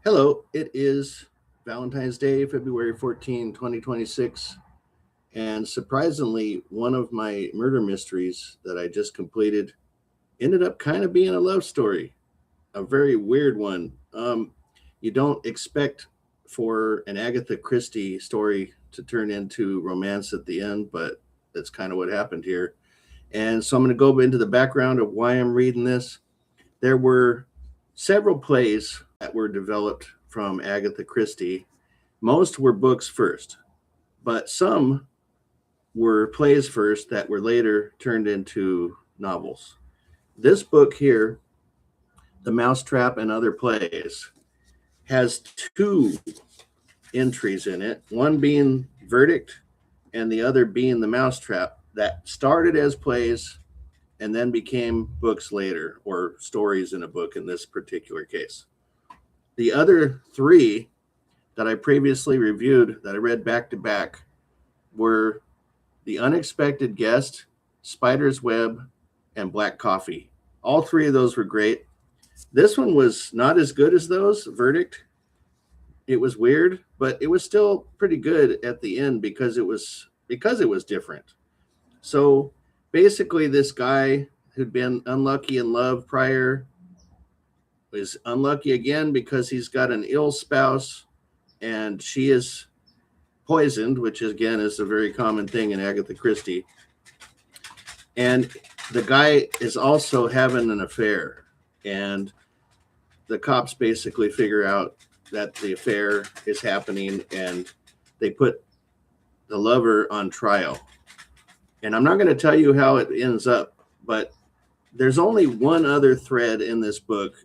Hello, it is Valentine's Day, February 14, 2026. And surprisingly, one of my murder mysteries that I just completed ended up kind of being a love story, a very weird one. You don't expect for an Agatha Christie story to turn into romance at the end, but that's kind of what happened here. And so I'm going to go into the background of why I'm reading this. There were several plays that were developed from Agatha Christie. Most were books first, but some were plays first that were later turned into novels. This book here, The Mousetrap and Other Plays, has two entries in it, one being Verdict and the other being The Mousetrap, that started as plays and then became books later, or stories in a book in this particular case. The other three that I previously reviewed, that I read back to back, were The Unexpected Guest, Spider's Web, and Black Coffee. All three of those were great. This one was not as good as those, Verdict. It was weird, but it was still pretty good at the end because it was different. So basically, this guy who'd been unlucky in love prior is unlucky again because he's got an ill spouse and she is poisoned, which again is a very common thing in Agatha Christie. And the guy is also having an affair. And the cops basically figure out that the affair is happening and they put the lover on trial. And I'm not going to tell you how it ends up, but there's only one other thread in this book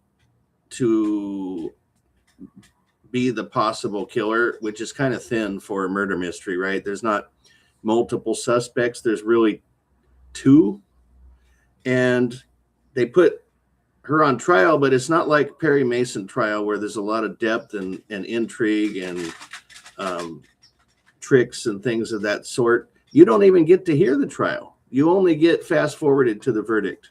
to be the possible killer, which is kind of thin for a murder mystery, right? There's not multiple suspects, there's really two. And they put her on trial, but it's not like Perry Mason trial where there's a lot of depth and intrigue and tricks and things of that sort. You don't even get to hear the trial. You only get fast forwarded to the verdict.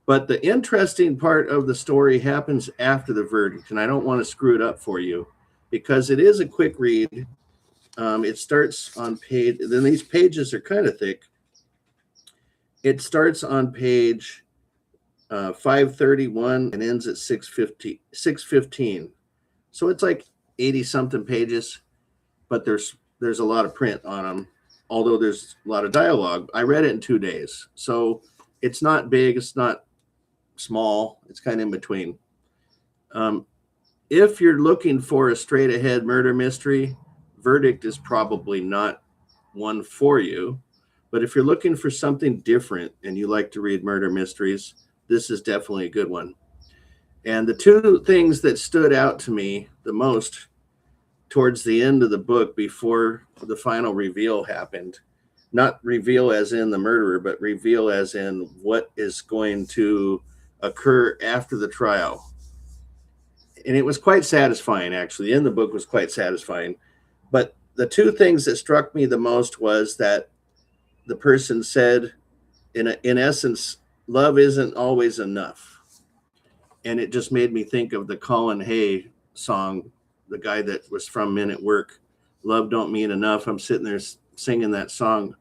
But the interesting part of the story happens after the verdict, and I don't want to screw it up for you because it is a quick read. It starts on page, then these pages are kind of thick. It starts on page 531 and ends at 615. So it's like 80 something pages, but there's a lot of print on them, although there's a lot of dialogue. I read it in 2 days. So it's not big, it's not small, it's kind of in between. If you're looking for a straight ahead murder mystery, Verdict is probably not one for you. But if you're looking for something different and you like to read murder mysteries, this is definitely a good one. And the two things that stood out to me the most towards the end of the book before the final reveal happened, not reveal as in the murderer, but reveal as in what is going to occur after the trial. And it was quite satisfying, actually. The end of the book was quite satisfying. But the two things that struck me the most was that the person said, in essence, love isn't always enough. And it just made me think of the Colin Hay song, the guy that was from Men at Work, Love Don't Mean Enough. I'm sitting there singing that song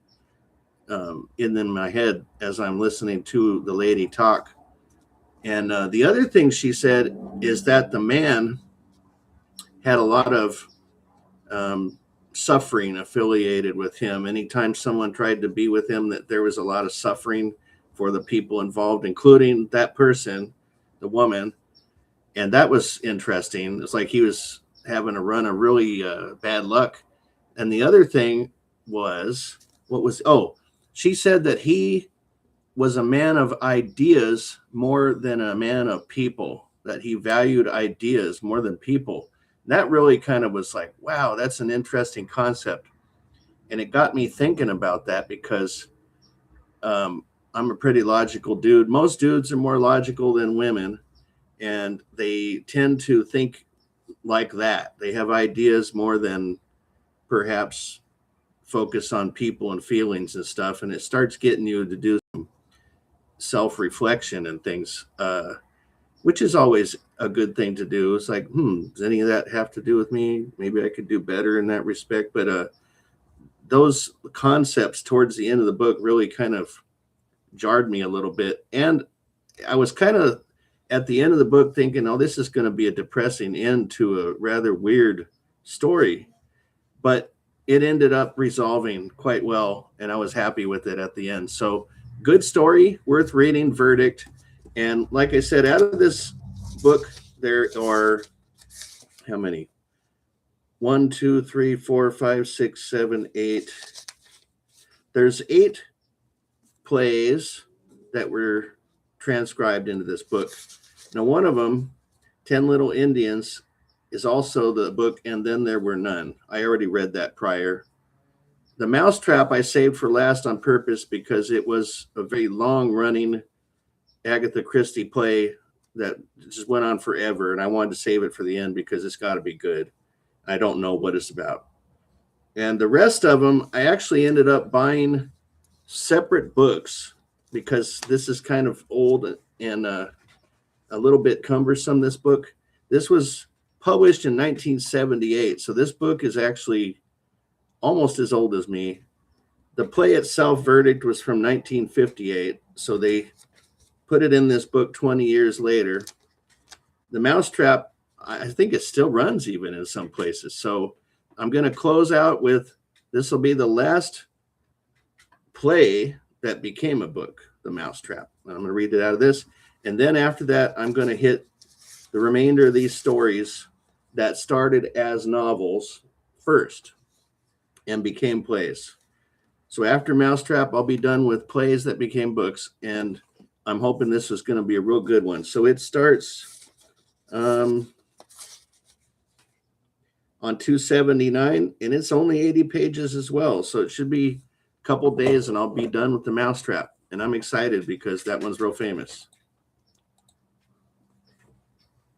in my head as I'm listening to the lady talk. And the other thing she said is that the man had a lot of suffering affiliated with him. Anytime someone tried to be with him, that there was a lot of suffering for the people involved, including that person, the woman. And that was interesting. It's like he was having a run of really bad luck. And the other thing was, she said that he was a man of ideas more than a man of people, that he valued ideas more than people. That really kind of was like, wow, that's an interesting concept. And it got me thinking about that because I'm a pretty logical dude. Most dudes are more logical than women, and they tend to think like that. They have ideas more than perhaps focus on people and feelings and stuff. And it starts getting you to do some self-reflection and things. which is always a good thing to do. It's like, does any of that have to do with me? Maybe I could do better in that respect. But those concepts towards the end of the book really kind of jarred me a little bit. And I was kind of at the end of the book thinking, oh, this is going to be a depressing end to a rather weird story. But it ended up resolving quite well, and I was happy with it at the end. So good story, worth reading, verdict. And like I said, out of this book, there are how many? 1, 2, 3, 4, 5, 6, 7, 8. There's 8 plays that were transcribed into this book. Now, one of them, 10 Little Indians, is also the book, and then there were none. I already read that prior. The Mousetrap I saved for last on purpose because it was a very long-running Agatha Christie play that just went on forever, and I wanted to save it for the end because it's got to be good. I don't know what it's about. And the rest of them, I actually ended up buying separate books because this is kind of old and a little bit cumbersome, this book. This was published in 1978, so this book is actually almost as old as me. The play itself, Verdict, was from 1958, so they put it in this book 20 years later. The Mousetrap, I think it still runs even in some places. So I'm going to close out with, this will be the last play that became a book, The Mousetrap. I'm going to read it out of this. And then after that, I'm going to hit the remainder of these stories that started as novels first and became plays. So after Mousetrap, I'll be done with plays that became books. And I'm hoping this is going to be a real good one. So it starts on 279, and it's only 80 pages as well. So it should be a couple days, and I'll be done with The Mousetrap. And I'm excited because that one's real famous.